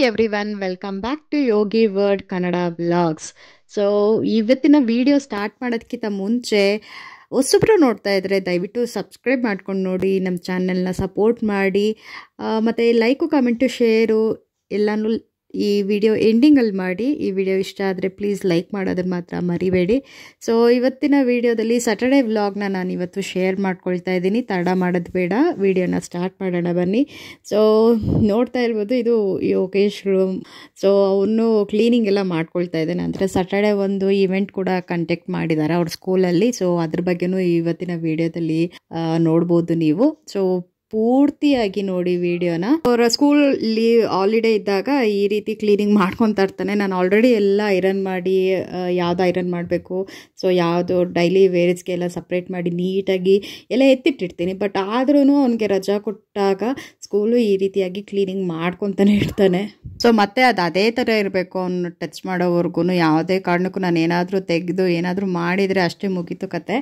Everyone, welcome back to Yogi world Kannada vlogs. So ಇವತ್ತಿನ video start ಮಾಡೋದಕ್ಕಿಂತ ಮುಂಚೆ ಹೊಸಬ್ರು ನೋಡ್ತಾ ಇದ್ದರೆ ದಯವಿಟ್ಟು ಸಬ್ಸ್ಕ್ರೈಬ್ ಮಾಡ್ಕೊಂಡು ನೋಡಿ, ನಮ್ಮ ಚಾನಲ್ನ ಸಪೋರ್ಟ್ ಮಾಡಿ, ಮತ್ತು ಲೈಕು ಕಮೆಂಟು ಶೇರು ಎಲ್ಲನೂ ಈ ವಿಡಿಯೋ ಎಂಡಿಂಗಲ್ಲಿ ಮಾಡಿ. ಈ ವಿಡಿಯೋ ಇಷ್ಟ ಆದರೆ ಪ್ಲೀಸ್ ಲೈಕ್ ಮಾಡೋದನ್ನು ಮಾತ್ರ ಮರಿಬೇಡಿ. ಸೊ ಇವತ್ತಿನ ವಿಡಿಯೋದಲ್ಲಿ ಸ್ಯಾಟರ್ಡೇ ವ್ಲಾಗ್ನ ನಾನು ಇವತ್ತು ಶೇರ್ ಮಾಡ್ಕೊಳ್ತಾ ಇದ್ದೀನಿ. ತಡ ಮಾಡೋದು ಬೇಡ, ವಿಡಿಯೋನ ಸ್ಟಾರ್ಟ್ ಮಾಡೋಣ ಬನ್ನಿ. ಸೊ ನೋಡ್ತಾ ಇರ್ಬೋದು, ಇದು ಯೋಗೇಶ್ ರೂಮ್. ಸೊ ಅವನು ಕ್ಲೀನಿಂಗ್ ಎಲ್ಲ ಮಾಡ್ಕೊಳ್ತಾ ಇದ್ದಾನೆ. ಅಂದರೆ ಸ್ಯಾಟರ್ಡೇ ಒಂದು ಇವೆಂಟ್ ಕೂಡ ಕಂಡಕ್ಟ್ ಮಾಡಿದ್ದಾರೆ ಅವ್ರ ಸ್ಕೂಲಲ್ಲಿ. ಸೊ ಅದ್ರ ಬಗ್ಗೆನೂ ಇವತ್ತಿನ ವಿಡಿಯೋದಲ್ಲಿ ನೋಡ್ಬೋದು ನೀವು. ಸೊ ಪೂರ್ತಿಯಾಗಿ ನೋಡಿ ವಿಡಿಯೋನ. ಅವರ ಸ್ಕೂಲ್ ಹಾಲಿಡೇ ಇದ್ದಾಗ ಈ ರೀತಿ ಕ್ಲೀನಿಂಗ್ ಮಾಡ್ಕೊತಾ ಇರ್ತಾನೆ. ನಾನು ಆಲ್ರೆಡಿ ಎಲ್ಲ ಐರನ್ ಮಾಡಿ, ಯಾವ್ದು ಐರನ್ ಮಾಡಬೇಕು, ಸೊ ಯಾವುದು ಡೈಲಿ ವೇರ್ಸ್ಗೆಲ್ಲ ಸಪ್ರೇಟ್ ಮಾಡಿ ನೀಟಾಗಿ ಎಲ್ಲ ಎತ್ತಿಟ್ಟಿರ್ತೀನಿ. ಬಟ್ ಆದ್ರೂ ಅವನಿಗೆ ರಜಾ ಕೊಟ್ಟಾಗ ಸ್ಕೂಲು ಈ ರೀತಿಯಾಗಿ ಕ್ಲೀನಿಂಗ್ ಮಾಡ್ಕೊತಾನೆ ಇರ್ತಾನೆ. ಸೊ ಮತ್ತೆ ಅದು ಅದೇ ಥರ ಇರಬೇಕು, ಅವನು ಟಚ್ ಮಾಡೋವರೆಗೂ. ಯಾವುದೇ ಕಾರಣಕ್ಕೂ ನಾನು ಏನಾದರೂ ತೆಗೆದು ಏನಾದರೂ ಮಾಡಿದರೆ ಅಷ್ಟೇ ಮುಗೀತು ಕತೆ.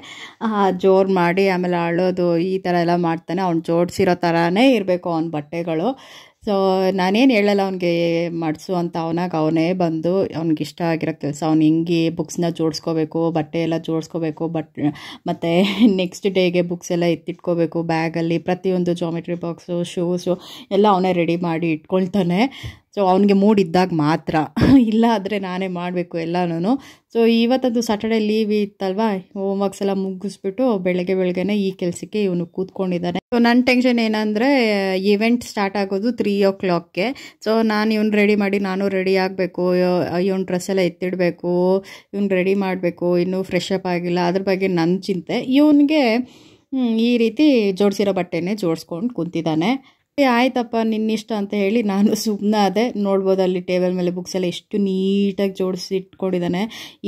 ಜೋರು ಮಾಡಿ ಆಮೇಲೆ ಅಳೋದು ಈ ಥರ ಎಲ್ಲ ಮಾಡ್ತಾನೆ. ಅವ್ನು ಜೋಡಿಸಿರೋ ಥರನೇ ಇರಬೇಕು ಅವನ ಬಟ್ಟೆಗಳು. ಸೊ ನಾನೇನು ಹೇಳಲ್ಲ ಅವನಿಗೆ ಮಾಡಿಸು ಅಂತ. ಅವನೇ ಬಂದು ಅವ್ನಿಗೆ ಇಷ್ಟ ಆಗಿರೋ ಕೆಲಸ, ಅವ್ನು ಹಿಂಗೆ ಬುಕ್ಸ್ನ ಜೋಡಿಸ್ಕೋಬೇಕು, ಬಟ್ಟೆ ಎಲ್ಲ ಜೋಡಿಸ್ಕೋಬೇಕು, ಮತ್ತು ನೆಕ್ಸ್ಟ್ ಡೇಗೆ ಬುಕ್ಸ್ ಎಲ್ಲ ಎತ್ತಿಟ್ಕೋಬೇಕು ಬ್ಯಾಗಲ್ಲಿ. ಪ್ರತಿಯೊಂದು ಜಾಮೆಟ್ರಿ ಬಾಕ್ಸು, ಶೂಸು ಎಲ್ಲ ಅವನೇ ರೆಡಿ ಮಾಡಿ ಇಟ್ಕೊಳ್ತಾನೆ. ಸೊ ಅವನಿಗೆ ಮೂಡ್ ಇದ್ದಾಗ ಮಾತ್ರ, ಇಲ್ಲ ಆದರೆ ನಾನೇ ಮಾಡಬೇಕು ಎಲ್ಲನೂ. ಸೊ ಇವತ್ತದು ಸ್ಯಾಟರ್ಡೇ ಲೀವ್ ಇತ್ತಲ್ವ, ಹೋಮ್ವರ್ಕ್ಸ್ ಎಲ್ಲ ಮುಗಿಸ್ಬಿಟ್ಟು ಬೆಳಗ್ಗೆನೇ ಈ ಕೆಲಸಕ್ಕೆ ಇವನು ಕೂತ್ಕೊಂಡಿದ್ದಾನೆ. ಸೊ ನನ್ನ ಟೆನ್ಷನ್ ಏನಂದರೆ ಇವೆಂಟ್ ಸ್ಟಾರ್ಟ್ ಆಗೋದು 3 o'clock. ಸೊ ನಾನು ಇವ್ನು ರೆಡಿ ಮಾಡಿ ನಾನು ರೆಡಿ ಆಗಬೇಕು, ಇವ್ನ ಡ್ರೆಸ್ ಎಲ್ಲ ಎತ್ತಿಡಬೇಕು, ಇವ್ನು ರೆಡಿ ಮಾಡಬೇಕು, ಇನ್ನೂ ಫ್ರೆಶ್ ಅಪ್ ಆಗಿಲ್ಲ, ಅದ್ರ ಬಗ್ಗೆ ನನ್ನ ಚಿಂತೆ. ಇವನಿಗೆ ಈ ರೀತಿ ಜೋಡಿಸಿರೋ ಬಟ್ಟೆನೇ ಜೋಡಿಸ್ಕೊಂಡು ಕುಂತಿದ್ದಾನೆ. ಆಯ್ತಪ್ಪ ನಿನ್ನಿಷ್ಟ ಅಂತ ಹೇಳಿ ನಾನು ಸುಮ್ಮನೆ ಅದೇ. ನೋಡ್ಬೋದು ಅಲ್ಲಿ ಟೇಬಲ್ ಮೇಲೆ ಬುಕ್ಸ್ ಎಲ್ಲ ಎಷ್ಟು ನೀಟಾಗಿ ಜೋಡಿಸಿ ಇಟ್ಕೊಂಡಿದ್ದಾನೆ.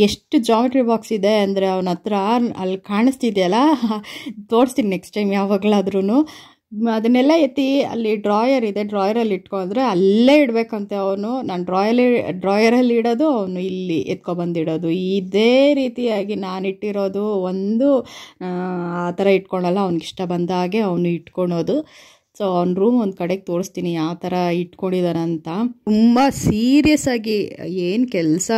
ಎಷ್ಟು ಜಾಮೆಟ್ರಿ ಬಾಕ್ಸ್ ಇದೆ ಅಂದರೆ ಅವನ ಹತ್ರ, ಅಲ್ಲಿ ಕಾಣಿಸ್ತಿದೆಯಲ್ಲ, ತೋರಿಸ್ತೀನಿ ನೆಕ್ಸ್ಟ್ ಟೈಮ್ ಯಾವಾಗಲಾದ್ರೂ. ಅದನ್ನೆಲ್ಲ ಎತ್ತಿ ಅಲ್ಲಿ ಡ್ರಾಯರ್ ಇದೆ, ಡ್ರಾಯರಲ್ಲಿ ಇಟ್ಕೊಂಡ್ರೆ ಅಲ್ಲೇ ಇಡಬೇಕಂತೆ ಅವನು. ನಾನು ಡ್ರಾಯರಲ್ಲಿ ಇಡೋದು, ಅವನು ಇಲ್ಲಿ ಎತ್ಕೊಬಂದಿಡೋದು. ಇದೇ ರೀತಿಯಾಗಿ ನಾನು ಇಟ್ಟಿರೋದು ಒಂದು ಆ ಥರ ಇಟ್ಕೊಳಲ್ಲ. ಅವ್ನಿಗೆ ಇಷ್ಟ ಬಂದ ಹಾಗೆ ಅವನು ಇಟ್ಕೊಳೋದು. ಸೊ ಅವ್ನ ರೂಮ್ ಒಂದು ಕಡೆಗೆ ತೋರಿಸ್ತೀನಿ ಯಾವ ಥರ ಇಟ್ಕೊಂಡಿದ್ದಾನಂತ. ತುಂಬ ಸೀರಿಯಸ್ ಆಗಿ ಏನು ಕೆಲಸ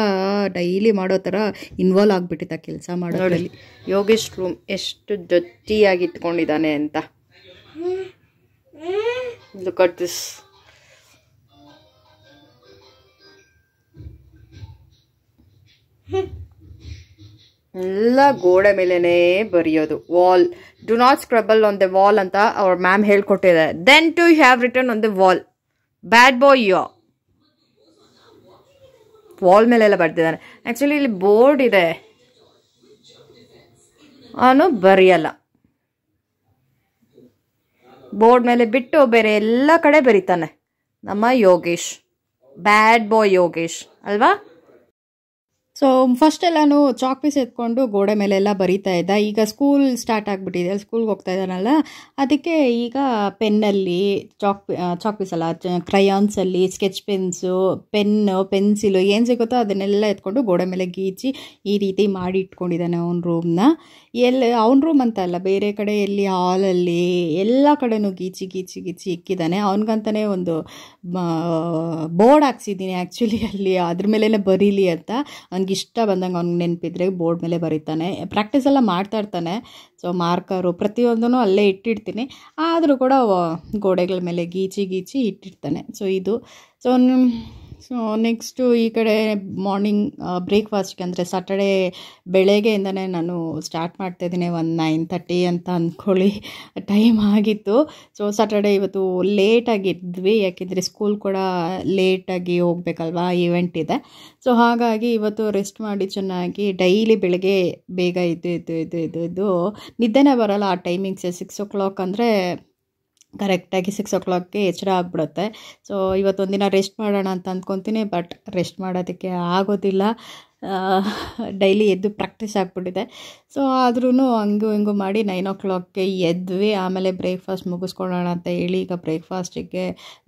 ಡೈಲಿ ಮಾಡೋ ಥರ ಇನ್ವಾಲ್ವ್ ಆಗಿಬಿಟ್ಟಿದ್ದ ಕೆಲಸ ಮಾಡೋದ್ರಲ್ಲಿ. ಯೋಗೇಶ್ ರೂಮ್ ಎಷ್ಟು ಡಟ್ಟಿಯಾಗಿ ಇಟ್ಕೊಂಡಿದ್ದಾನೆ ಅಂತ. Look at this. ಎಲ್ಲ ಗೋಡೆ ಮೇಲೆನೇ ಬರೆಯೋದು. Wall, do not scribble on the wall ಅಂತ ಅವ್ರ ಮ್ಯಾಮ್ ಹೇಳ್ಕೊಟ್ಟಿದೆ. Then to have return on the wall, bad boy yo. Wall ಮೇಲೆಲ್ಲ ಬರ್ತಿದ್ದಾನೆ. ಆ್ಯಕ್ಚುಲಿ ಇಲ್ಲಿ ಬೋರ್ಡ್ ಇದೆ, ಅವನು ಬರೆಯಲ್ಲ. ಬೋರ್ಡ್ ಮೇಲೆ ಬಿಟ್ಟು ಬೇರೆ ಎಲ್ಲ ಕಡೆ ಬರೀತಾನೆ ನಮ್ಮ ಯೋಗೇಶ್. ಬ್ಯಾಡ್ ಬಾಯ್ ಯೋಗೇಶ್ ಅಲ್ವಾ? ಸೊ ಫಸ್ಟ್ ಎಲ್ಲಾನು ಚಾಕ್ ಪೀಸ್ ಎತ್ಕೊಂಡು ಗೋಡೆ ಮೇಲೆಲ್ಲ ಬರೀತಾ ಇದ್ದ. ಈಗ ಸ್ಕೂಲ್ ಸ್ಟಾರ್ಟ್ ಆಗಿಬಿಟ್ಟಿದೆ, ಸ್ಕೂಲ್ಗೆ ಹೋಗ್ತಾ ಇದ್ದಾನಲ್ಲ, ಅದಕ್ಕೆ ಈಗ ಪೆನ್ನಲ್ಲಿ ಚಾಕ್ ಪೀಸ್ ಅಲ್ಲ, ಕ್ರಯಾನ್ಸಲ್ಲಿ ಸ್ಕೆಚ್ ಪೆನ್ಸು, ಪೆನ್ಸಿಲು ಏನು ಸಿಗುತ್ತೋ ಅದನ್ನೆಲ್ಲ ಎತ್ಕೊಂಡು ಗೋಡೆ ಮೇಲೆ ಗೀಚಿ ಈ ರೀತಿ ಮಾಡಿ ಇಟ್ಕೊಂಡಿದ್ದಾನೆ ಅವನ ರೂಮ್ನ. ಅವನ ರೂಮ್ ಅಂತ ಅಲ್ಲ, ಬೇರೆ ಕಡೆ ಎಲ್ಲಿ ಹಾಲಲ್ಲಿ ಎಲ್ಲ ಕಡೆನೂ ಗೀಚಿ ಇಕ್ಕಿದ್ದಾನೆ. ಅವನಿಗಂತಲೇ ಒಂದು ಬೋರ್ಡ್ ಹಾಕ್ಸಿದ್ದೀನಿ ಆ್ಯಕ್ಚುಲಿ ಅಲ್ಲಿ, ಅದ್ರ ಮೇಲೇ ಬರೀಲಿ ಅಂತ. ಅವ್ನಿಗೆ ಇಷ್ಟ ಬಂದಂಗೆ ಅವ್ನಿಗೆ ನೆನಪಿದ್ರೆ ಬೋರ್ಡ್ ಮೇಲೆ ಬರೀತಾನೆ. ಪ್ರಾಕ್ಟೀಸ್ ಎಲ್ಲ ಮಾಡ್ತಾ ಇರ್ತಾನೆ. ಸೊ ಮಾರ್ಕರು ಪ್ರತಿಯೊಂದೂ ಅಲ್ಲೇ ಇಟ್ಟಿರ್ತೀನಿ, ಆದರೂ ಕೂಡ ಗೋಡೆಗಳ ಮೇಲೆ ಗೀಚಿ ಇಟ್ಟಿರ್ತಾನೆ. ಸೊ ಇದು ಸೊ ನೆಕ್ಸ್ಟು ಈ ಕಡೆ ಮಾರ್ನಿಂಗ್ ಬ್ರೇಕ್ಫಾಸ್ಟ್ಗೆ, ಅಂದರೆ ಸ್ಯಾಟರ್ಡೇ ಬೆಳಗ್ಗೆಯಿಂದನೇ ನಾನು ಸ್ಟಾರ್ಟ್ ಮಾಡ್ತಾಯಿದ್ದೀನಿ. 9:30 ಅಂತ ಅಂದ್ಕೊಳ್ಳಿ, ಟೈಮ್ ಆಗಿತ್ತು. ಸೊ ಸ್ಯಾಟರ್ಡೇ ಇವತ್ತು ಲೇಟಾಗಿ ಇದ್ವಿ, ಯಾಕೆಂದರೆ ಸ್ಕೂಲ್ ಕೂಡ ಲೇಟಾಗಿ ಹೋಗ್ಬೇಕಲ್ವಾ, ಈವೆಂಟ್ ಇದೆ. ಸೊ ಹಾಗಾಗಿ ಇವತ್ತು ರೆಸ್ಟ್ ಮಾಡಿ ಚೆನ್ನಾಗಿ, ಡೈಲಿ ಬೆಳಗ್ಗೆ ಬೇಗ ಇದ್ದು ನಿದ್ದೆನೇ ಬರೋಲ್ಲ ಆ ಟೈಮಿಂಗ್ಸೇ. 6 o'clock ಅಂದರೆ ಕರೆಕ್ಟಾಗಿ 6 o'clockಗೆ ಎಚ್ಚರ ಆಗಿಬಿಡುತ್ತೆ. ಸೊ ಇವತ್ತೊಂದಿನ ರೆಸ್ಟ್ ಮಾಡೋಣ ಅಂತ ಅಂದ್ಕೊತೀನಿ, ಬಟ್ ರೆಸ್ಟ್ ಮಾಡೋದಕ್ಕೆ ಆಗೋದಿಲ್ಲ. ಡೈಲಿ ಎದ್ದು ಪ್ರಾಕ್ಟೀಸ್ ಆಗಿಬಿಟ್ಟಿದೆ. ಸೊ ಆದ್ರೂ ಹಂಗೂ ಹಿಂಗೂ ಮಾಡಿ 9 o'clockಗೆ ಎದ್ವಿ. ಆಮೇಲೆ ಬ್ರೇಕ್ಫಾಸ್ಟ್ ಮುಗಿಸ್ಕೊಳ್ಳೋಣ ಅಂತ ಹೇಳಿ ಈಗ ಬ್ರೇಕ್ಫಾಸ್ಟಿಗೆ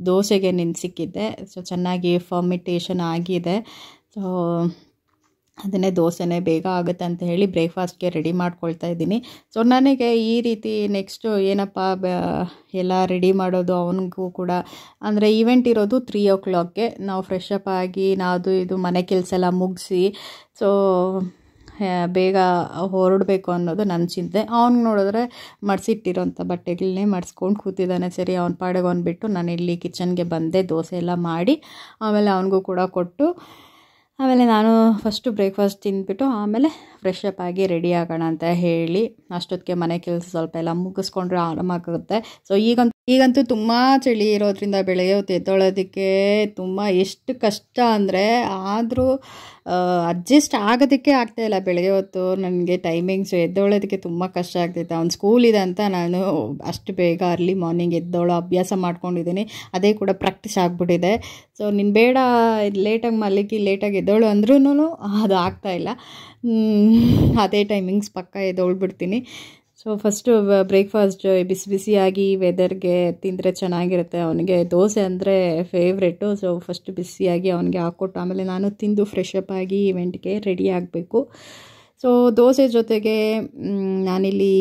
ದೋಸೆಗೆ ಸಿಕ್ಕಿದ್ದೆ. ಸೊ ಚೆನ್ನಾಗಿ ಫರ್ಮಿಟೇಷನ್ ಆಗಿದೆ. ಸೊ ಅದನ್ನೇ ದೋಸೆನೇ ಬೇಗ ಆಗುತ್ತೆ ಅಂತ ಹೇಳಿ ಬ್ರೇಕ್ಫಾಸ್ಟ್ಗೆ ರೆಡಿ ಮಾಡ್ಕೊಳ್ತಾ ಇದ್ದೀನಿ. ಸೊ ನನಗೆ ಈ ರೀತಿ ನೆಕ್ಸ್ಟು ಏನಪ್ಪ ಎಲ್ಲ ರೆಡಿ ಮಾಡೋದು ಅವನಿಗೂ ಕೂಡ ಅಂದರೆ ಈವೆಂಟ್ ಇರೋದು 3 o'clockಗೆ. ನಾವು ಫ್ರೆಶ್ ಅಪ್ ಆಗಿ ಅದು ಇದು ಮನೆ ಕೆಲಸ ಎಲ್ಲ ಮುಗಿಸಿ ಸೊ ಬೇಗ ಹೊರಡಬೇಕು ಅನ್ನೋದು ನನ್ನ ಚಿಂತೆ. ಅವ್ನಿಗೆ ನೋಡಿದ್ರೆ ಮಡಿಸಿಟ್ಟಿರೋಂಥ ಬಟ್ಟೆಗಳನ್ನೇ ಮಡಿಸ್ಕೊಂಡು ಕೂತಿದ್ದಾನೆ. ಸರಿ ಅವ್ನ ಪಾಡಿಗೆ ಅವ್ನು ಬಿಟ್ಟು ನಾನು ಇಲ್ಲಿ ಕಿಚನ್ಗೆ ಬಂದೆ, ದೋಸೆ ಎಲ್ಲ ಮಾಡಿ ಆಮೇಲೆ ಅವನಿಗೂ ಕೂಡ ಕೊಟ್ಟು ಆಮೇಲೆ ನಾನು ಫಸ್ಟು ಬ್ರೇಕ್ಫಾಸ್ಟ್ ತಿಂದ್ಬಿಟ್ಟು ಆಮೇಲೆ ಫ್ರೆಶ್ ಅಪ್ ಆಗಿ ರೆಡಿ ಆಗೋಣ ಅಂತ ಹೇಳಿ ಅಷ್ಟೊತ್ತಿಗೆ ಮನೆ ಕೆಲಸ ಸ್ವಲ್ಪ ಎಲ್ಲ ಮುಗಿಸ್ಕೊಂಡ್ರೆ ಆರಾಮಾಗುತ್ತೆ. ಸೊ ಈಗಂತೂ ತುಂಬ ಚಳಿ ಇರೋದ್ರಿಂದ ಬೆಳಗ್ಗೆ ಹೊತ್ತು ಎದ್ದೊಳೋದಕ್ಕೆ ತುಂಬ ಎಷ್ಟು ಕಷ್ಟ ಅಂದರೆ, ಆದರೂ ಅಡ್ಜಸ್ಟ್ ಆಗೋದಕ್ಕೆ ಆಗ್ತಾಯಿಲ್ಲ. ಬೆಳಗ್ಗೆ ಹೊತ್ತು ನನಗೆ ಟೈಮಿಂಗ್ಸು ಎದ್ದೊಳೋದಕ್ಕೆ ತುಂಬ ಕಷ್ಟ ಆಗ್ತೈತೆ. ಅವ್ನು ಸ್ಕೂಲ್ ಇದೆ ಅಂತ ನಾನು ಅಷ್ಟು ಬೇಗ ಅರ್ಲಿ ಮಾರ್ನಿಂಗ್ ಎದ್ದೋಳೋ ಅಭ್ಯಾಸ ಮಾಡ್ಕೊಂಡಿದ್ದೀನಿ. ಅದೇ ಕೂಡ ಪ್ರಾಕ್ಟೀಸ್ ಆಗಿಬಿಟ್ಟಿದೆ. ಸೊ ನೀನು ಬೇಡ ಲೇಟಾಗಿ ಮಲಗಿ ಲೇಟಾಗಿ ಎದ್ದೋಳು ಅಂದ್ರೂ ಅದು ಆಗ್ತಾಯಿಲ್ಲ. ಅದೇ ಟೈಮಿಂಗ್ಸ್ ಪಕ್ಕ ಎದ್ದೊಳ್ಬಿಡ್ತೀನಿ. ಸೊ ಫಸ್ಟು ಬ್ರೇಕ್ಫಾಸ್ಟ್ ಬಿಸಿ ಬಿಸಿಯಾಗಿ ವೆದರ್ಗೆ ತಿಂದರೆ ಚೆನ್ನಾಗಿರುತ್ತೆ. ಅವನಿಗೆ ದೋಸೆ ಅಂದರೆ ಫೇವ್ರೆಟು. ಸೊ ಫಸ್ಟ್ ಬಿಸಿಯಾಗಿ ಅವನಿಗೆ ಹಾಕ್ಕೊಟ್ಟು ಆಮೇಲೆ ನಾನು ತಿಂದು ಫ್ರೆಶ್ ಅಪ್ ಆಗಿ ಇವೆಂಟ್ಗೆ ರೆಡಿ ಆಗಬೇಕು. ಸೊ ದೋಸೆ ಜೊತೆಗೆ ನಾನಿಲ್ಲಿ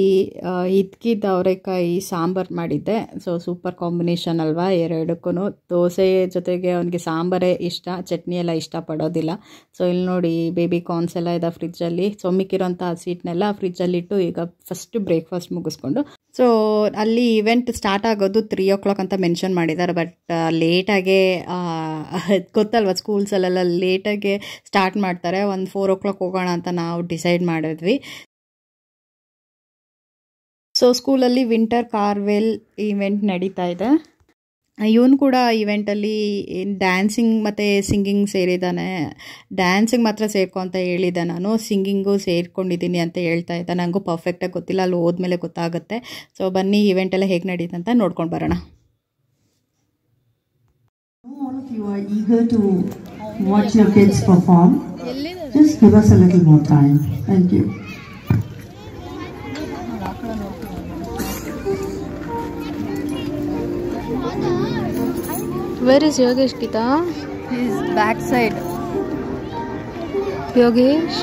ಹಿದ್ಕಿದ್ದ ಅವರೆಕಾಯಿ ಸಾಂಬಾರು ಮಾಡಿದ್ದೆ. ಸೊ ಸೂಪರ್ ಕಾಂಬಿನೇಷನ್ ಅಲ್ವಾ ಎರಡಕ್ಕೂ. ದೋಸೆ ಜೊತೆಗೆ ಅವನಿಗೆ ಸಾಂಬಾರೇ ಇಷ್ಟ, ಚಟ್ನಿ ಎಲ್ಲ ಇಷ್ಟಪಡೋದಿಲ್ಲ. ಸೊ ಇಲ್ಲಿ ನೋಡಿ ಬೇಬಿ ಕಾರ್ನ್ಸ್ ಎಲ್ಲ ಇದೆ ಫ್ರಿಜ್ಜಲ್ಲಿ. ಸೊ ಮಿಕ್ಕಿರೋಂಥ ಸ್ವೀಟ್ನೆಲ್ಲ ಫ್ರಿಜ್ಜಲ್ಲಿಟ್ಟು ಈಗ ಫಸ್ಟ್ ಬ್ರೇಕ್ಫಾಸ್ಟ್ ಮುಗಿಸ್ಕೊಂಡು ಸೊ ಅಲ್ಲಿ ಇವೆಂಟ್ ಸ್ಟಾರ್ಟ್ ಆಗೋದು 3 o'clock ಅಂತ ಮೆನ್ಷನ್ ಮಾಡಿದ್ದಾರೆ. ಬಟ್ ಲೇಟಾಗೆ ಗೊತ್ತಲ್ವ ಸ್ಕೂಲ್ಸಲ್ಲೆಲ್ಲ ಲೇಟಾಗೆ ಸ್ಟಾರ್ಟ್ ಮಾಡ್ತಾರೆ. ಒಂದು 4 o'clock ಹೋಗೋಣ ಅಂತ ನಾವು ಡಿಸೈಡ್ ಮಾಡಿದ್ವಿ. ಸೊ ಸ್ಕೂಲಲ್ಲಿ ವಿಂಟರ್ ಕಾರ್ವೆಲ್ ಈವೆಂಟ್ ನಡೀತಾ ಇದೆ. ಇವನು ಕೂಡ ಈವೆಂಟಲ್ಲಿ ಡ್ಯಾನ್ಸಿಂಗ್ ಮತ್ತು ಸಿಂಗಿಂಗ್ ಸೇರಿದ್ದಾನೆ. ಡ್ಯಾನ್ಸಿಗೆ ಮಾತ್ರ ಸೇರ್ಕೊ ಅಂತ ಹೇಳಿದ್ದೆ ನಾನು, ಸಿಂಗಿಂಗು ಸೇರ್ಕೊಂಡಿದ್ದೀನಿ ಅಂತ ಹೇಳ್ತಾ ಇದ್ದೆ. ನನಗೂ ಪರ್ಫೆಕ್ಟಾಗಿ ಗೊತ್ತಿಲ್ಲ, ಅಲ್ಲಿ ಹೋದ್ಮೇಲೆ ಗೊತ್ತಾಗುತ್ತೆ. ಸೊ ಬನ್ನಿ ಈವೆಂಟೆಲ್ಲ ಹೇಗೆ ನಡೀತು ಅಂತ ನೋಡ್ಕೊಂಡು ಬರೋಣ. All of you are eager to watch your kids perform. Just give us a little more time. Thank you. Where is Yogesh, Gita? His backside. Yogesh?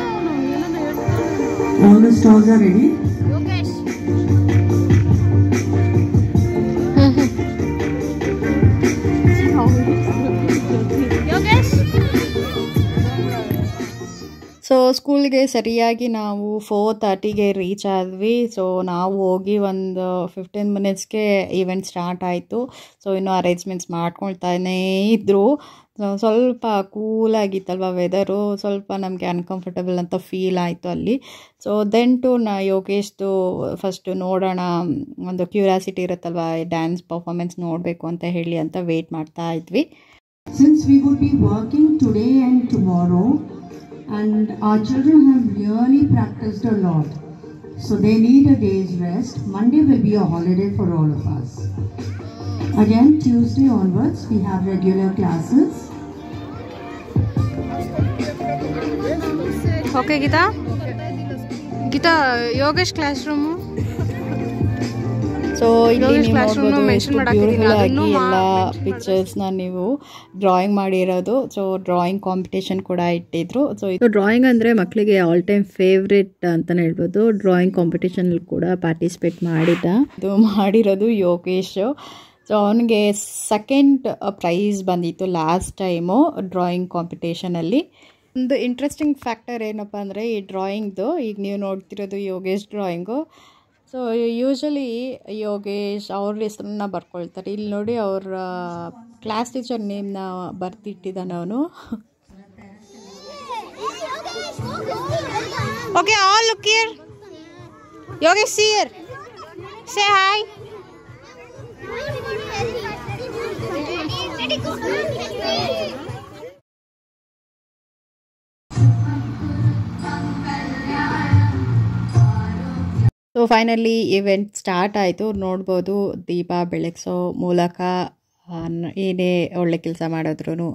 All the stalls are ready. Yogesh! Yogesh! So ಸ್ಕೂಲ್ಗೆ ಸರಿಯಾಗಿ ನಾವು 4:30ಗೆ reach ಆದ್ವಿ. So ನಾವು ಹೋಗಿ ಒಂದು 15 minutesಗೆ event start ಆಯಿತು. So ಇನ್ನೂ arrangements ಮಾಡ್ಕೊಳ್ತಾನೇ ಇದ್ದರು. ಸ್ವಲ್ಪ ಕೂಲಾಗಿತ್ತಲ್ವ ವೆದರು, ಸ್ವಲ್ಪ ನಮಗೆ ಅನ್ಕಂಫರ್ಟಬಲ್ ಅಂತ ಫೀಲ್ ಆಯಿತು ಅಲ್ಲಿ. ಸೊ ದೆನ್ ಟು ಯೋಗೇಶ್ದು ಫಸ್ಟು ನೋಡೋಣ, ಒಂದು ಕ್ಯೂರಿಯಾಸಿಟಿ ಇರುತ್ತಲ್ವ ಡ್ಯಾನ್ಸ್ ಪರ್ಫಾರ್ಮೆನ್ಸ್ ನೋಡಬೇಕು ಅಂತ ಹೇಳಿ ಅಂತ ವೆಯ್ಟ್ ಮಾಡ್ತಾ ಇದ್ವಿ. Since we will be working today and tomorrow, and our children have really practiced a lot, so they need a day's rest. Monday will be a holiday for all of us. Again, Tuesday onwards we have regular classes. Okay, Gita? Gita, Yogesh classroom? So ಇಲ್ಲಿ ನೀವು ನೋಡ್ಬೋದು ಎಷ್ಟು beautiful ಆಗಿ ಎಲ್ಲ ಪಿಕ್ಚರ್ಸ್ನ ನೀವು drawing ಮಾಡಿರೋದು. So drawing competition ಕೂಡ ಇಟ್ಟಿದ್ರು. ಸೊ ಇದು ಡ್ರಾಯಿಂಗ್ ಅಂದರೆ ಮಕ್ಕಳಿಗೆ ಆಲ್ ಟೈಮ್ ಫೇವ್ರೆಟ್ ಅಂತಲೇ ಹೇಳ್ಬೋದು. ಡ್ರಾಯಿಂಗ್ ಕಾಂಪಿಟೇಷನಲ್ಲಿ ಕೂಡ ಪಾರ್ಟಿಸಿಪೇಟ್ ಇದು ಮಾಡಿರೋದು ಯೋಗೇಶ್. ಸೊ ಅವನಿಗೆ 2nd ಪ್ರೈಸ್ ಬಂದಿತ್ತು ಲಾಸ್ಟ್ ಟೈಮು ಡ್ರಾಯಿಂಗ್ ಕಾಂಪಿಟೇಷನಲ್ಲಿ. ಒಂದು ಇಂಟ್ರೆಸ್ಟಿಂಗ್ ಫ್ಯಾಕ್ಟರ್ ಏನಪ್ಪ ಅಂದರೆ ಈ ಡ್ರಾಯಿಂಗ್ದು, ಈಗ ನೀವು ನೋಡ್ತಿರೋದು Yogesh drawing. So usually Yogesh ಅವ್ರ ಹೆಸರನ್ನ ಬರ್ಕೊಳ್ತಾರೆ. ಇಲ್ಲಿ ನೋಡಿ ಅವ್ರ ಕ್ಲಾಸ್ ಟೀಚರ್ ನೇಮ್ನ ಬರ್ತಿಟ್ಟಿದ್ದಾನೆ ಅವನು. Okay, all look here. Yogesh, see here. Say hi. So finally event start ಆಯಿತು. ನೋಡ್ಬೋದು ದೀಪ ಬೆಳಗಿಸೋ ಮೂಲಕ ಏನೇ ಒಳ್ಳೆ ಕೆಲಸ ಮಾಡಿದ್ರೂ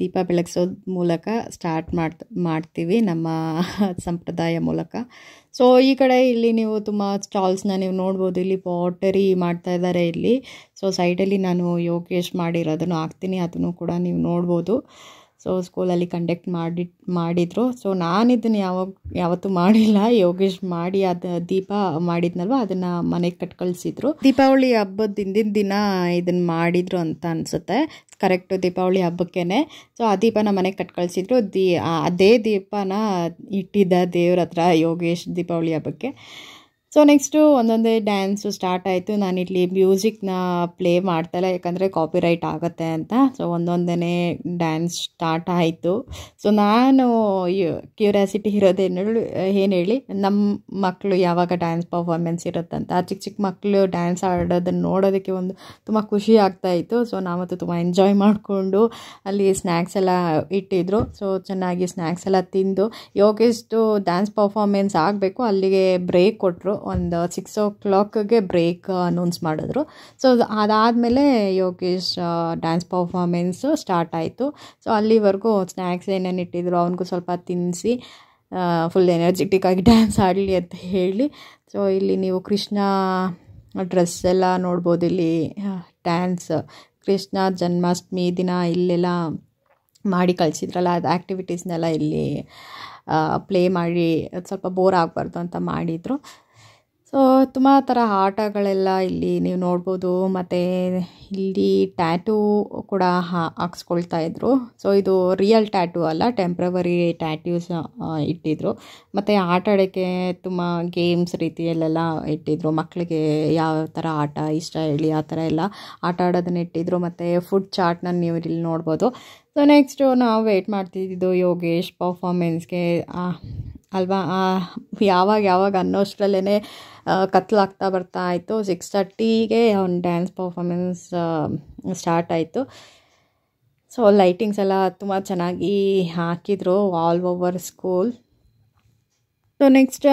ದೀಪ ಬೆಳಗಿಸೋದ್ ಮೂಲಕ ಸ್ಟಾರ್ಟ್ ಮಾಡ್ತೀವಿ ನಮ್ಮ ಸಂಪ್ರದಾಯ ಮೂಲಕ. ಸೊ ಈ ಕಡೆ ಇಲ್ಲಿ ನೀವು ತುಂಬ ಸ್ಟಾಲ್ಸ್ನ ನೀವು ನೋಡ್ಬೋದು. ಇಲ್ಲಿ ಪಾಟರಿ ಮಾಡ್ತಾ ಇದ್ದಾರೆ ಇಲ್ಲಿ. ಸೊ ಸೈಡಲ್ಲಿ ನಾನು ಯೋಗೇಶ್ ಮಾಡಿರೋದನ್ನು ಹಾಕ್ತೀನಿ, ಅದನ್ನು ಕೂಡ ನೀವು ನೋಡ್ಬೋದು. ಸೊ ಸ್ಕೂಲಲ್ಲಿ ಕಂಡಕ್ಟ್ ಮಾಡಿದರು. ಸೊ ನಾನು ಇದನ್ನು ಯಾವತ್ತೂ ಮಾಡಿಲ್ಲ. ಯೋಗೇಶ್ ಮಾಡಿ ಅದು ದೀಪ ಮಾಡಿದ್ನಲ್ವ ಅದನ್ನು ಮನೆಗೆ ಕಟ್ ಕಳಿಸಿದ್ರು. ದೀಪಾವಳಿ ಹಬ್ಬದ ಹಿಂದಿನ ದಿನ ಇದನ್ನು ಮಾಡಿದರು ಅಂತ ಅನಿಸುತ್ತೆ. ಕರೆಕ್ಟು ದೀಪಾವಳಿ ಹಬ್ಬಕ್ಕೇ. ಸೊ ಆ ದೀಪನ ಮನೆಗೆ ಕಟ್ ಕಳಿಸಿದ್ರು. ಅದೇ ದೀಪನ ಇಟ್ಟಿದ್ದ ದೇವ್ರ ಹತ್ರ ಯೋಗೇಶ್ ದೀಪಾವಳಿ ಹಬ್ಬಕ್ಕೆ. ಸೊ ನೆಕ್ಸ್ಟು ಒಂದೊಂದೇ ಡ್ಯಾನ್ಸು ಸ್ಟಾರ್ಟ್ ಆಯಿತು. ನಾನಿಲ್ಲಿ ಮ್ಯೂಸಿಕ್ನ ಪ್ಲೇ ಮಾಡ್ತಾಯಿಲ್ಲ, ಯಾಕಂದರೆ ಕಾಪಿರೈಟ್ ಆಗುತ್ತೆ ಅಂತ. ಸೊ ಒಂದೊಂದೇ ಡ್ಯಾನ್ಸ್ ಸ್ಟಾರ್ಟ್ ಆಯಿತು. ಸೊ ನಾನು ಕ್ಯೂರಿಯಾಸಿಟಿ ಇರೋದೇನು ಹೇಳಿ, ನಮ್ಮ ಮಕ್ಕಳು ಯಾವಾಗ ಡ್ಯಾನ್ಸ್ ಪರ್ಫಾರ್ಮೆನ್ಸ್ ಇರುತ್ತಂತ. ಚಿಕ್ಕ ಚಿಕ್ಕ ಮಕ್ಕಳು ಡ್ಯಾನ್ಸ್ ಆಡೋದನ್ನು ನೋಡೋದಕ್ಕೆ ತುಂಬ ಖುಷಿ ಆಗ್ತಾಯಿತ್ತು. ಸೊ ನಾವತ್ತು ತುಂಬ ಎಂಜಾಯ್ ಮಾಡಿಕೊಂಡು ಅಲ್ಲಿ ಸ್ನ್ಯಾಕ್ಸ್ ಎಲ್ಲ ಇಟ್ಟಿದ್ರು. ಸೊ ಚೆನ್ನಾಗಿ ಸ್ನ್ಯಾಕ್ಸ್ ಎಲ್ಲ ತಿಂದು ಯೋಗೇಶ್ದು ಡ್ಯಾನ್ಸ್ ಪರ್ಫಾರ್ಮೆನ್ಸ್ ಆಗಬೇಕು, ಅಲ್ಲಿಗೆ ಬ್ರೇಕ್ ಕೊಟ್ಟರು. ಒಂದು 6 o'clock ಬ್ರೇಕ್ ಅನೌನ್ಸ್ ಮಾಡಿದ್ರು. ಸೊ ಅದಾದಮೇಲೆ ಯೋಗೇಶ್ ಡ್ಯಾನ್ಸ್ ಪರ್ಫಾರ್ಮೆನ್ಸು ಸ್ಟಾರ್ಟ್ ಆಯಿತು. ಸೊ ಅಲ್ಲಿವರೆಗೂ ಸ್ನ್ಯಾಕ್ಸ್ ಏನೇನು ಇಟ್ಟಿದ್ರು ಅವನಿಗೂ ಸ್ವಲ್ಪ ತಿನ್ನಿಸಿ ಫುಲ್ ಎನರ್ಜೆಟಿಕ್ ಆಗಿ ಡ್ಯಾನ್ಸ್ ಆಡಲಿ ಅಂತ ಹೇಳಿ. ಸೊ ಇಲ್ಲಿ ನೀವು ಕೃಷ್ಣ ಡ್ರೆಸ್ ಎಲ್ಲ ನೋಡ್ಬೋದು. ಇಲ್ಲಿ ಡ್ಯಾನ್ಸ್ ಕೃಷ್ಣ ಜನ್ಮಾಷ್ಟಮಿ ದಿನ ಇಲ್ಲೆಲ್ಲ ಮಾಡಿ ಕಳಿಸಿದ್ರಲ್ಲ, ಅದು ಆ್ಯಕ್ಟಿವಿಟೀಸ್ನೆಲ್ಲ ಇಲ್ಲಿ ಪ್ಲೇ ಮಾಡಿ ಸ್ವಲ್ಪ ಬೋರ್ ಆಗಬಾರ್ದು ಅಂತ ಮಾಡಿದರು. ಸೊ ತುಂಬ ಥರ ಆಟಗಳೆಲ್ಲ ಇಲ್ಲಿ ನೀವು ನೋಡ್ಬೋದು. ಮತ್ತು ಇಲ್ಲಿ ಟ್ಯಾಟೂ ಕೂಡ ಹಾಕ್ಸ್ಕೊಳ್ತಾ ಇದ್ರು. ಸೊ ಇದು ರಿಯಲ್ ಟ್ಯಾಟೂ ಅಲ್ಲ, ಟೆಂಪ್ರವರಿ ಟ್ಯಾಟೂಸ್ ಇಟ್ಟಿದ್ರು. ಮತ್ತು ಆಟ ಆಡೋಕ್ಕೆ ತುಂಬ ಗೇಮ್ಸ್ ರೀತಿಯಲ್ಲೆಲ್ಲ ಇಟ್ಟಿದ್ರು. ಮಕ್ಕಳಿಗೆ ಯಾವ ಥರ ಆಟ ಇಷ್ಟ ಹೇಳಿ ಆ ಥರ ಎಲ್ಲ ಆಟ ಆಡೋದನ್ನ ಇಟ್ಟಿದ್ರು. ಮತ್ತು ಫುಡ್ ಚಾರ್ಟ್ನ ನೀವು ಇಲ್ಲಿ ನೋಡ್ಬೋದು. ಸೊ ನೆಕ್ಸ್ಟು ನಾವು ವೆಯ್ಟ್ ಮಾಡ್ತಿದ್ದು ಯೋಗೇಶ್ ಪರ್ಫಾರ್ಮೆನ್ಸ್ಗೆ ಅಲ್ವಾ. ಯಾವಾಗ ಅನ್ನೋಷ್ಟರಲ್ಲೇ ಕತ್ಲಾಗ್ತಾ ಬರ್ತಾ ಇತ್ತು. 6:30ಗೆ ಅವ್ನ ಡ್ಯಾನ್ಸ್ ಪರ್ಫಾರ್ಮೆನ್ಸ್ ಸ್ಟಾರ್ಟ್ ಆಯಿತು. ಸೊ ಲೈಟಿಂಗ್ಸ್ ಎಲ್ಲ ತುಂಬ ಚೆನ್ನಾಗಿ ಹಾಕಿದ್ರು all over school. So next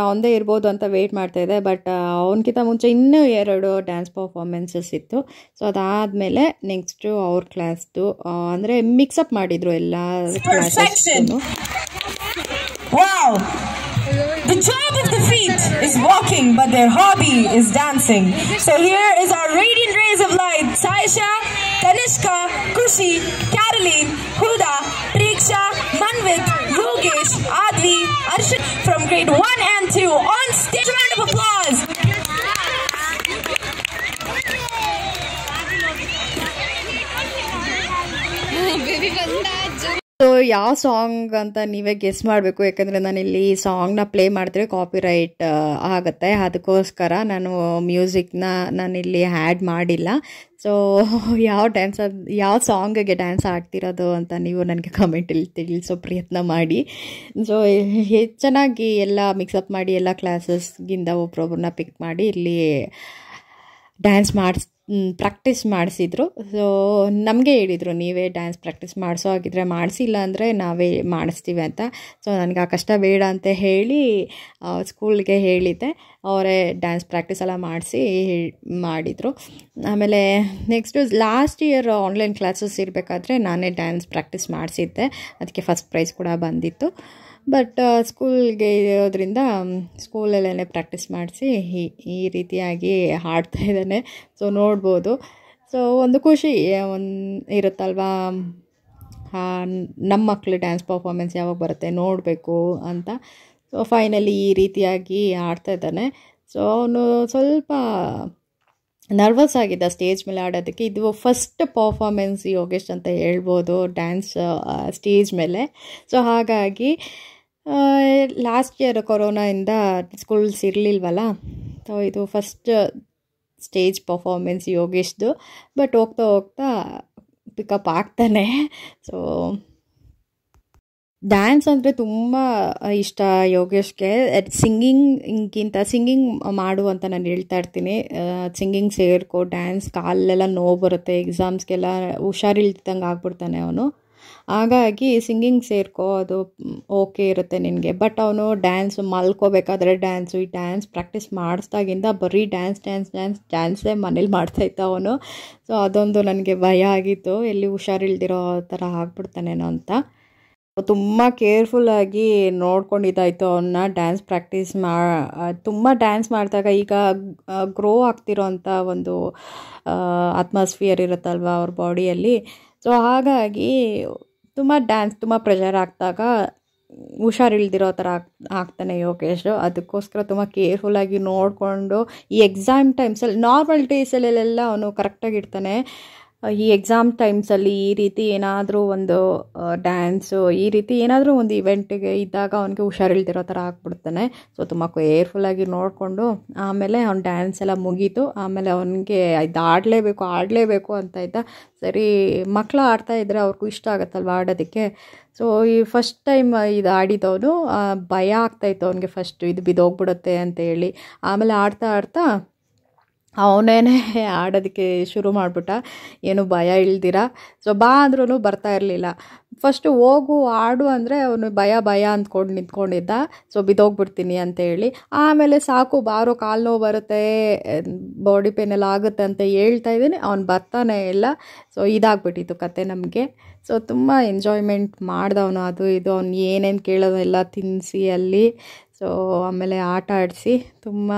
ಅವನದೇ ಇರ್ಬೋದು ಅಂತ ವೆಯ್ಟ್ ಮಾಡ್ತಾಯಿದ್ದೆ. ಬಟ್ ಅವನಕ್ಕಿಂತ ಮುಂಚೆ ಇನ್ನೂ 2 ಡ್ಯಾನ್ಸ್ ಪರ್ಫಾರ್ಮೆನ್ಸಸ್ ಇತ್ತು. ಸೊ ಅದಾದಮೇಲೆ ನೆಕ್ಸ್ಟು ಅವ್ರ ಕ್ಲಾಸ್ದು ಅಂದರೆ ಮಿಕ್ಸಪ್ ಮಾಡಿದರು ಎಲ್ಲ classes. Wow! The job of the feet is walking, but their hobby is dancing. So here is our radiant rays of light: Saisha, Tanishka, Kushi, Caroline, Huda, Preksha, Manvit, Yogesh, Advi, Arshit from grade 1 and 2 on stage. Round of applause. So ಯಾವ song ಅಂತ ನೀವೇ guess ಮಾಡಬೇಕು. ಯಾಕಂದರೆ ನಾನಿಲ್ಲಿ ಸಾಂಗ್ನ play ಮಾಡಿದ್ರೆ copyright ಆಗುತ್ತೆ. ಅದಕ್ಕೋಸ್ಕರ ನಾನು ಮ್ಯೂಸಿಕ್ನ ನಾನಿಲ್ಲಿ ಆ್ಯಡ್ ಮಾಡಿಲ್ಲ. ಸೊ ಯಾವ ಸಾಂಗಿಗೆ ಡ್ಯಾನ್ಸ್ ಆಡ್ತಿರೋದು ಅಂತ ನೀವು ನನಗೆ ಕಮೆಂಟಲ್ಲಿ ತಿಳಿಸೋ ಪ್ರಯತ್ನ ಮಾಡಿ. ಸೊ ಚೆನ್ನಾಗಿ ಎಲ್ಲ ಮಿಕ್ಸಪ್ ಮಾಡಿ ಎಲ್ಲ ಕ್ಲಾಸಸ್ಗಿಂದ ಒಬ್ಬರೊಬ್ಬರನ್ನ ಪಿಕ್ ಮಾಡಿ ಇಲ್ಲಿ ಡ್ಯಾನ್ಸ್ ಪ್ರಾಕ್ಟೀಸ್ ಮಾಡಿಸಿದ್ರು. ಸೊ ನಮಗೆ ಹೇಳಿದರು, ನೀವೇ ಡ್ಯಾನ್ಸ್ ಪ್ರಾಕ್ಟೀಸ್ ಮಾಡಿಸೋ ಆಗಿದ್ರೆ ಮಾಡಿಸಿಲ್ಲ ಅಂದರೆ ನಾವೇ ಮಾಡಿಸ್ತೀವಿ ಅಂತ. ಸೊ ನನಗೆ ಆ ಕಷ್ಟ ಬೇಡ ಅಂತ ಹೇಳಿ ಸ್ಕೂಲ್ಗೆ ಹೇಳಿದ್ದೆ. ಅವರೇ ಡ್ಯಾನ್ಸ್ ಪ್ರಾಕ್ಟೀಸ್ ಎಲ್ಲ ಮಾಡಿದರು. ಆಮೇಲೆ next last year online classes ಇರಬೇಕಾದ್ರೆ ನಾನೇ ಡ್ಯಾನ್ಸ್ ಪ್ರಾಕ್ಟೀಸ್ ಮಾಡಿಸಿದ್ದೆ. ಅದಕ್ಕೆ ಫಸ್ಟ್ ಪ್ರೈಸ್ ಕೂಡ ಬಂದಿತ್ತು. ಬಟ್ ಸ್ಕೂಲ್ಗೆ ಇರೋದ್ರಿಂದ ಸ್ಕೂಲಲ್ಲೇ ಪ್ರಾಕ್ಟೀಸ್ ಮಾಡಿಸಿ ಈ ರೀತಿಯಾಗಿ ಹಾಡ್ತಾ ಇದ್ದಾನೆ. ಸೊ ನೋಡ್ಬೋದು. ಸೊ ಒಂದು ಖುಷಿ ಇರುತ್ತಲ್ವಾ, ನಮ್ಮ ಮಕ್ಕಳು ಡ್ಯಾನ್ಸ್ ಪರ್ಫಾರ್ಮೆನ್ಸ್ ಯಾವಾಗ ಬರುತ್ತೆ ನೋಡಬೇಕು ಅಂತ. ಸೊ ಫೈನಲಿ ಈ ರೀತಿಯಾಗಿ ಆಡ್ತಾ ಇದ್ದಾನೆ. ಸೊ ಅವನು ಸ್ವಲ್ಪ ನರ್ವಸ್ ಆಗಿದ್ದ ಸ್ಟೇಜ್ ಮೇಲೆ ಆಡೋದಕ್ಕೆ. ಇದು ಫಸ್ಟ್ ಪರ್ಫಾರ್ಮೆನ್ಸ್ ಯೋಗೇಶ್ ಅಂತ ಹೇಳ್ಬೋದು ಡ್ಯಾನ್ಸ್ ಸ್ಟೇಜ್ ಮೇಲೆ. ಸೊ ಹಾಗಾಗಿ ಲಾಸ್ಟ್ ಇಯರ್ ಕೊರೋನಾಯಿಂದ ಸ್ಕೂಲ್ಸ್ ಇರಲಿಲ್ವಲ್ಲ. ಸೊ ಇದು ಫಸ್ಟ್ ಸ್ಟೇಜ್ ಪರ್ಫಾರ್ಮೆನ್ಸ್ ಯೋಗೇಶ್ದು. ಬಟ್ ಹೋಗ್ತಾ ಪಿಕಪ್ ಆಗ್ತಾನೆ. ಸೊ ಡ್ಯಾನ್ಸ್ ಅಂದರೆ ತುಂಬ ಇಷ್ಟ ಯೋಗೇಶ್ಗೆ. ಸಿಂಗಿಂಗ್ ಮಾಡು ಅಂತ ನಾನು ಹೇಳ್ತಾ ಇರ್ತೀನಿ. ಸಿಂಗಿಂಗ್ ಸೇರ್ಕೋ, ಡ್ಯಾನ್ಸ್ ಕಾಲೆಲ್ಲ ನೋವು ಬರುತ್ತೆ, ಎಕ್ಸಾಮ್ಸ್ಗೆಲ್ಲ ಹುಷಾರಿಲ್ದಂಗೆ ಆಗ್ಬಿಡ್ತಾನೆ ಅವನು. ಹಾಗಾಗಿ ಸಿಂಗಿಂಗ್ ಸೇರ್ಕೋ, ಅದು ಓಕೆ ಇರುತ್ತೆ ನಿನಗೆ. ಬಟ್ ಅವನು ಡ್ಯಾನ್ಸು ಮಲ್ಕೋಬೇಕಾದ್ರೆ ಡ್ಯಾನ್ಸು, ಈ ಡ್ಯಾನ್ಸ್ ಪ್ರಾಕ್ಟೀಸ್ ಮಾಡಿಸ್ದಾಗಿಂದ ಬರೀ ಡ್ಯಾನ್ಸೇ ಮನೇಲಿ ಮಾಡ್ತಾಯಿದ್ದ ಅವನು. ಸೊ ಅದೊಂದು ನನಗೆ ಭಯ ಆಗಿತ್ತು, ಎಲ್ಲಿ ಹುಷಾರಿಲ್ದಿರೋ ಥರ ಆಗ್ಬಿಡ್ತಾನೇನೋ ಅಂತ. ತುಂಬ ಕೇರ್ಫುಲ್ಲಾಗಿ ನೋಡ್ಕೊಂಡಿದ್ದಾಯಿತು ಅವನ್ನ. ಡ್ಯಾನ್ಸ್ ಪ್ರಾಕ್ಟೀಸ್ ತುಂಬ ಡ್ಯಾನ್ಸ್ ಮಾಡಿದಾಗ ಈಗ ಗ್ರೋ ಆಗ್ತಿರೋ ಅಂಥ ಒಂದು ಅಟ್ಮಾಸ್ಫಿಯರ್ ಇರುತ್ತಲ್ವ ಅವ್ರ ಬಾಡಿಯಲ್ಲಿ. ಸೊ ಹಾಗಾಗಿ ತುಂಬ ಡ್ಯಾನ್ಸ್ ತುಂಬ ಪ್ರೆಷರ್ ಆಗ್ದಾಗ ಹುಷಾರಿಲ್ದಿರೋ ಥರ ಆಗ್ತಾನೆ ಯೋಗೇಶು. ಅದಕ್ಕೋಸ್ಕರ ತುಂಬ ಕೇರ್ಫುಲ್ಲಾಗಿ ನೋಡಿಕೊಂಡು ಈ ಎಕ್ಸಾಮ್ ಟೈಮ್ಸಲ್ಲಿ, ನಾರ್ಮಲ್ ಡೇಸಲ್ಲೆಲ್ಲ ಅವನು ಕರೆಕ್ಟಾಗಿರ್ತಾನೆ. ಈ ಎಕ್ಸಾಮ್ ಟೈಮ್ಸಲ್ಲಿ ಈ ರೀತಿ ಏನಾದರೂ ಒಂದು ಡ್ಯಾನ್ಸು, ಈ ರೀತಿ ಏನಾದರೂ ಒಂದು ಇವೆಂಟಿಗೆ ಇದ್ದಾಗ ಅವನಿಗೆ ಹುಷಾರಿಲ್ದಿರೋ ಥರ ಆಗ್ಬಿಡ್ತಾನೆ. ಸೊ ತುಂಬ ಕೇರ್ಫುಲ್ಲಾಗಿ ನೋಡಿಕೊಂಡು ಆಮೇಲೆ ಅವ್ನು ಡ್ಯಾನ್ಸ್ ಎಲ್ಲ ಮುಗೀತು. ಆಮೇಲೆ ಅವನಿಗೆ ಇದು ಆಡಲೇಬೇಕು ಅಂತ ಇದ್ದ. ಸರಿ, ಮಕ್ಕಳು ಆಡ್ತಾಯಿದ್ರೆ ಅವ್ರಿಗೂ ಇಷ್ಟ ಆಗುತ್ತಲ್ವ ಆಡೋದಕ್ಕೆ. ಸೊ ಈ ಫಸ್ಟ್ ಟೈಮ್ ಇದು ಆಡಿದವನು ಭಯ ಆಗ್ತಾಯಿತ್ತು ಅವನಿಗೆ, ಫಸ್ಟ್ ಇದು ಬಿದ್ದೋಗ್ಬಿಡುತ್ತೆ ಅಂತ ಹೇಳಿ. ಆಮೇಲೆ ಆಡ್ತಾ ಅವನೇನೆ ಆಡೋದಕ್ಕೆ ಶುರು ಮಾಡಿಬಿಟ್ಟ, ಏನು ಭಯ ಇಲ್ದಿರ. ಸೊ ಬಾ ಅಂದ್ರೂ ಬರ್ತಾ ಇರಲಿಲ್ಲ. ಫಸ್ಟು ಹೋಗು ಆಡು ಅಂದರೆ ಅವನು ಭಯ ಅಂದ್ಕೊಂಡು ನಿಂತ್ಕೊಂಡಿದ್ದ. ಸೊ ಬಿದ್ದೋಗ್ಬಿಡ್ತೀನಿ ಅಂತ ಹೇಳಿ. ಆಮೇಲೆ ಸಾಕು ಬಾರೋ, ಕಾಲು ನೋವು ಬರುತ್ತೆ, ಬಾಡಿ ಪೇನ್ ಎಲ್ಲ ಆಗುತ್ತೆ ಅಂತ ಹೇಳ್ತಾ ಇದ್ದೀನಿ, ಅವ್ನು ಬರ್ತಾನೆ ಇಲ್ಲ. ಸೊ ಇದಾಗ್ಬಿಟ್ಟಿತ್ತು ಕತೆ ನಮಗೆ. ಸೊ ತುಂಬ ಎಂಜಾಯ್ಮೆಂಟ್ ಮಾಡ್ದವನು, ಅದು ಇದು ಅವ್ನು ಏನೇನು ಕೇಳೋದೆಲ್ಲ ತಿನ್ನಿಸಿ ಅಲ್ಲಿ. ಸೊ ಆಮೇಲೆ ಆಟ ಆಡಿಸಿ ತುಂಬ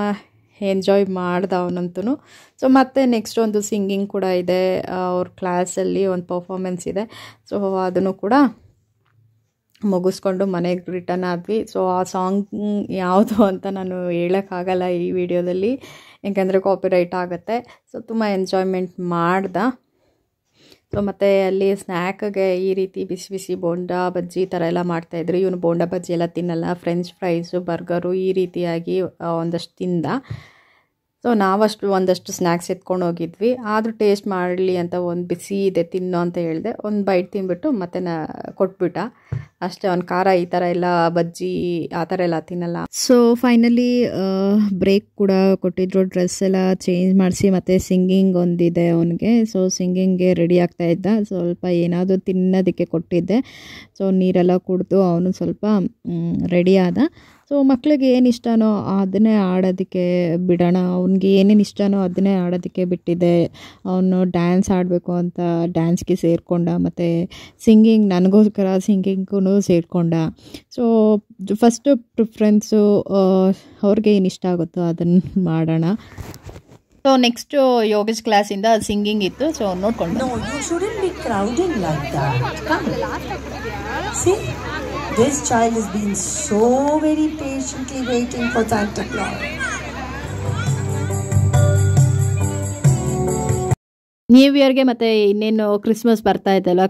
ಎಂಜಾಯ್ ಮಾಡ್ದ ಅವನಂತೂ. ಸೊ ಮತ್ತು ನೆಕ್ಸ್ಟ್ ಒಂದು ಸಿಂಗಿಂಗ್ ಕೂಡ ಇದೆ, ಅವ್ರ ಕ್ಲಾಸಲ್ಲಿ ಒಂದು ಪರ್ಫಾರ್ಮೆನ್ಸ್ ಇದೆ. ಸೊ ಅದನ್ನು ಕೂಡ ಮುಗಿಸ್ಕೊಂಡು ಮನೆಗೆ ರಿಟರ್ನ್ ಆದ್ವಿ. ಸೊ ಆ ಸಾಂಗ್ ಯಾವುದು ಅಂತ ನಾನು ಹೇಳೋಕ್ಕಾಗಲ್ಲ ಈ ವಿಡಿಯೋದಲ್ಲಿ, ಯಾಕೆಂದರೆ ಕಾಪಿರೈಟ್ ಆಗುತ್ತೆ. ಸೊ ತುಂಬ ಎಂಜಾಯ್ಮೆಂಟ್ ಮಾಡ್ದ. ಸೊ ಮತ್ತು ಅಲ್ಲಿ ಸ್ನ್ಯಾಕ್ಗೆ ಈ ರೀತಿ ಬಿಸಿ ಬಿಸಿ ಬೋಂಡಾ ಬಜ್ಜಿ ಥರ ಎಲ್ಲ ಮಾಡ್ತಾಯಿದ್ರು. ಇವನು ಬೋಂಡಾ ಬಜ್ಜಿ ಎಲ್ಲ ತಿನ್ನಲ್ಲ, ಫ್ರೆಂಚ್ ಫ್ರೈಸು, ಬರ್ಗರು ಈ ರೀತಿಯಾಗಿ ಒಂದಷ್ಟು ತಿಂದ. ಸೊ ಒಂದಷ್ಟು ಸ್ನ್ಯಾಕ್ಸ್ ಎತ್ಕೊಂಡು ಹೋಗಿದ್ವಿ. ಆದರೂ ಟೇಸ್ಟ್ ಮಾಡಲಿ ಅಂತ ಒಂದು ಬಿಸಿ ಇದೆ ತಿನ್ನೋ ಅಂತ ಹೇಳಿದೆ. ಒಂದು ಬೈಟ್ ತಿಂದ್ಬಿಟ್ಟು ಮತ್ತೆ ಕೊಟ್ಬಿಟ್ಟ ಅಷ್ಟೇ. ಅವ್ನು ಖಾರ ಈ ಥರ ಎಲ್ಲ ಬಜ್ಜಿ ಆ ಥರ ಎಲ್ಲ ತಿನ್ನಲ್ಲ. ಸೊ ಫೈನಲಿ ಬ್ರೇಕ್ ಕೂಡ ಕೊಟ್ಟಿದ್ರು, ಡ್ರೆಸ್ ಎಲ್ಲ ಚೇಂಜ್ ಮಾಡಿಸಿ, ಮತ್ತು ಸಿಂಗಿಂಗ್ ಒಂದಿದೆ ಅವನಿಗೆ. ಸೊ ಸಿಂಗಿಂಗ್ಗೆ ರೆಡಿ ಆಗ್ತಾ ಇದ್ದ. ಸ್ವಲ್ಪ ಏನಾದರೂ ತಿನ್ನೋದಕ್ಕೆ ಕೊಟ್ಟಿದ್ದೆ. ಸೊ ನೀರೆಲ್ಲ ಕುಡಿದು ಅವನು ಸ್ವಲ್ಪ ರೆಡಿ ಆದ. ಸೊ ಮಕ್ಳಿಗೆ ಏನು ಇಷ್ಟನೋ ಅದನ್ನೇ ಆಡೋದಕ್ಕೆ ಬಿಡೋಣ, ಅವ್ನಿಗೆ ಏನೇನು ಇಷ್ಟನೋ ಅದನ್ನೇ ಆಡೋದಕ್ಕೆ ಬಿಟ್ಟಿದ್ದೆ. ಅವನು ಡ್ಯಾನ್ಸ್ ಆಡಬೇಕು ಅಂತ ಡ್ಯಾನ್ಸ್ಗೆ ಸೇರಿಕೊಂಡ, ಮತ್ತು ಸಿಂಗಿಂಗ್ ನನಗೋಸ್ಕರ ಸಿಂಗಿಂಗೂ ಸೇರಿಕೊಂಡ. ಸೊ ಫಸ್ಟು ಪ್ರಿಫ್ರೆನ್ಸು ಅವ್ರಿಗೆ ಏನು ಇಷ್ಟ ಆಗುತ್ತೋ ಅದನ್ನು ಮಾಡೋಣ. ಸೊ ನೆಕ್ಸ್ಟು ಯೋಗೇಶ್ ಕ್ಲಾಸಿಂದ ಸಿಂಗಿಂಗ್ ಇತ್ತು. ಸೊ ನೋಡ್ಕೊಂಡು this child has been so very patiently waiting for Santa Claus. New ಇಯರ್ಗೆ ಮತ್ತು ಇನ್ನೇನು ಕ್ರಿಸ್ಮಸ್ ಬರ್ತಾ ಇತ್ತಲ್ಲ,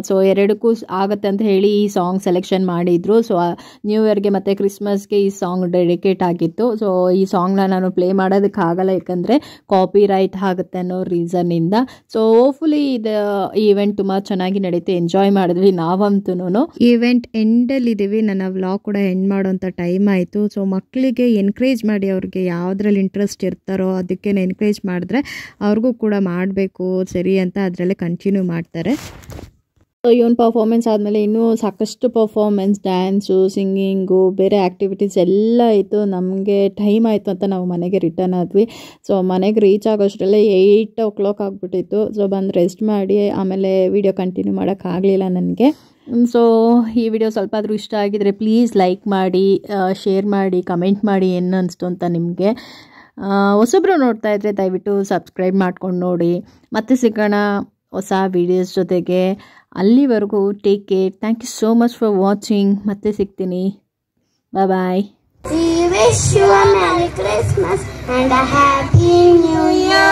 ಸೊ ಎರಡಕ್ಕೂ ಆಗುತ್ತೆ ಅಂತ ಹೇಳಿ ಈ ಸಾಂಗ್ ಸೆಲೆಕ್ಷನ್ ಮಾಡಿದರು. ಸೊ ನ್ಯೂ ಇಯರ್ಗೆ ಮತ್ತು ಕ್ರಿಸ್ಮಸ್ಗೆ ಈ ಸಾಂಗ್ ಡೆಡಿಕೇಟ್ ಆಗಿತ್ತು. ಸೊ ಈ ಸಾಂಗ್ನ ನಾನು ಪ್ಲೇ ಮಾಡೋದಕ್ಕಾಗಲ್ಲ, ಯಾಕಂದರೆ ಕಾಪಿ ರೈಟ್ ಆಗುತ್ತೆ ಅನ್ನೋ ರೀಸನ್ನಿಂದ. ಸೊ ಹೋಪ್ಫುಲಿ ಇದು ಈವೆಂಟ್ ತುಂಬ ಚೆನ್ನಾಗಿ ನಡೀತು, ಎಂಜಾಯ್ ಮಾಡಿದ್ವಿ ನಾವಂತೂ. ಈವೆಂಟ್ ಎಂಡಲ್ಲಿದ್ದೀವಿ, ನನ್ನ ವ್ಲಾಗ್ ಕೂಡ ಎಂಡ್ ಮಾಡೋಂಥ ಟೈಮ್ ಆಯಿತು. ಸೊ ಮಕ್ಕಳಿಗೆ ಎನ್ಕರೇಜ್ ಮಾಡಿ, ಅವ್ರಿಗೆ ಯಾವುದ್ರಲ್ಲಿ ಇಂಟ್ರೆಸ್ಟ್ ಇರ್ತಾರೋ ಅದಕ್ಕೆ ಎನ್ಕರೇಜ್ ಮಾಡಿದ್ರೆ ಅವ್ರಿಗೂ ಕೂಡ ಮಾಡಬೇಕು ಸರಿ ಅಂತ ಅದರಲ್ಲೇ ಕಂಟಿನ್ಯೂ ಮಾಡ್ತಾರೆ. ಇವನ್ ಪರ್ಫಾರ್ಮೆನ್ಸ್ ಆದಮೇಲೆ ಇನ್ನೂ ಸಾಕಷ್ಟು ಪರ್ಫಾರ್ಮೆನ್ಸ್, ಡ್ಯಾನ್ಸು, ಸಿಂಗಿಂಗು, ಬೇರೆ ಆ್ಯಕ್ಟಿವಿಟೀಸ್ ಎಲ್ಲ ಇತ್ತು. ನಮಗೆ ಟೈಮ್ ಆಯಿತು ಅಂತ ನಾವು ಮನೆಗೆ ರಿಟರ್ನ್ ಆದ್ವಿ. ಸೊ ಮನೆಗೆ ರೀಚ್ ಆಗೋಷ್ಟರಲ್ಲೇ 8 o'clock ಆಗಿಬಿಟ್ಟಿತ್ತು. ಸೊ ಬಂದು ರೆಸ್ಟ್ ಮಾಡಿ ಆಮೇಲೆ ವಿಡಿಯೋ ಕಂಟಿನ್ಯೂ ಮಾಡೋಕ್ಕಾಗಲಿಲ್ಲ ನನಗೆ. ಸೊ ಈ ವಿಡಿಯೋ ಸ್ವಲ್ಪ ಆದರೂ ಇಷ್ಟ ಆಗಿದರೆ ಪ್ಲೀಸ್ ಲೈಕ್ ಮಾಡಿ, ಶೇರ್ ಮಾಡಿ, ಕಮೆಂಟ್ ಮಾಡಿ ಏನು ಅನಿಸ್ತು ಅಂತ ನಿಮಗೆ. ಹೊಸಬ್ರು ನೋಡ್ತಾ ಇದ್ದರೆ ದಯವಿಟ್ಟು ಸಬ್ಸ್ಕ್ರೈಬ್ ಮಾಡ್ಕೊಂಡು ನೋಡಿ. ಮತ್ತೆ ಸಿಗೋಣ ಹೊಸ ವೀಡಿಯೋಸ್ ಜೊತೆಗೆ. ಅಲ್ಲಿವರೆಗೂ take care. Thank you so much for watching. ಮತ್ತೆ ಸಿಗ್ತೀನಿ. ಬಾಯ್. We wish you a Merry Christmas and a Happy New Year.